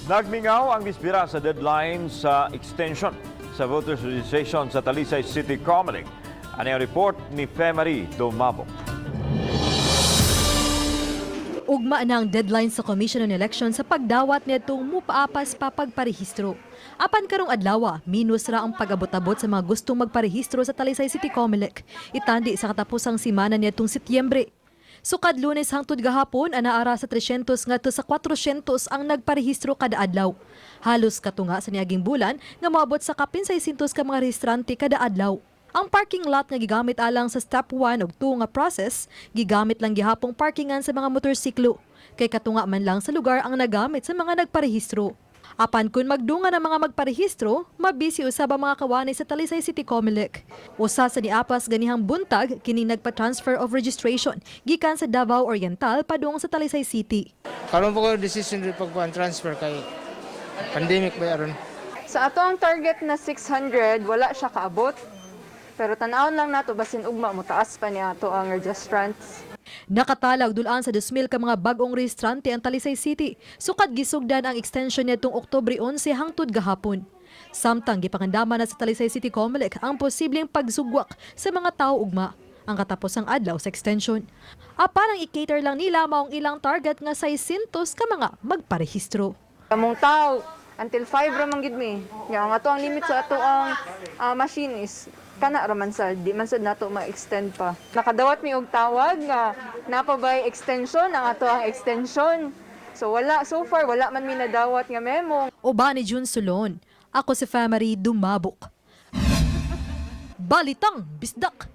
Nagmingaw ang bispira sa deadline sa extension sa voters registration sa Talisay City Comelec. Ano yung report ni Femari Domabok? Ugma na ang deadline sa Commission on Elections sa pagdawat nitong mupaapas pa pagparehistro. Apan karong adlaw, minus ra ang pag-abot-abot sa mga gustong magparehistro sa Talisay City Comelec. Itandi sa katapusang simana nitong Setyembre. Sukad Lunes hangtod gahapon, anaara sa 300 ngadto sa 400 ang nagparehistro kada adlaw. Halos katunga sa niaging bulan nga moabot sa kapin 600 ka mga rehistrante kada adlaw. Ang parking lot nga gigamit alang sa step 1 ug 2 nga process, gigamit lang gihapong parkingan sa mga motorsiklo. Kay katunga man lang sa lugar ang nagamit sa mga nagparehistro. Apan kun magdunga ng mga magparehistro, mabisi usab ang mga kawani sa Talisay City Comelec. Usa sa niapas ganihang buntag kining nagpa-transfer of registration gikan sa Davao Oriental padung sa Talisay City. Karon po ko decision rin pag-transfer kay pandemic ba aron. Sa ato ang target na 600, wala siya kaabot. Pero tanawon lang nato basin ugma mo taas pa niya ato ang registrants. Nakatalag dulaan sa 2,000 ka mga bagong rehistrante ang Talisay City. Sukad gisugdan ang extension nitong Oktubre 11 hangtod gahapon. Samtang gipangandama na sa Talisay City Comelec ang posibleng pagsugwak sa mga tao ugma ang katapos ang adlaw sa extension. Apan ang i-cater lang nila maong ilang target nga 600 ka mga magparehistro. Among tao until 5 ra man gid mi. Nga ang ato ang limit sa ato ang machine is kana ra man sad, di man sad nato ma-extend pa. Nakadawat mi og tawag nga napabay extension ang ato ang extension. So so far wala man mi nadawat nga memo. Uba ni Jun Solon. Ako si Femari Dumabok. Balitang Bisdak.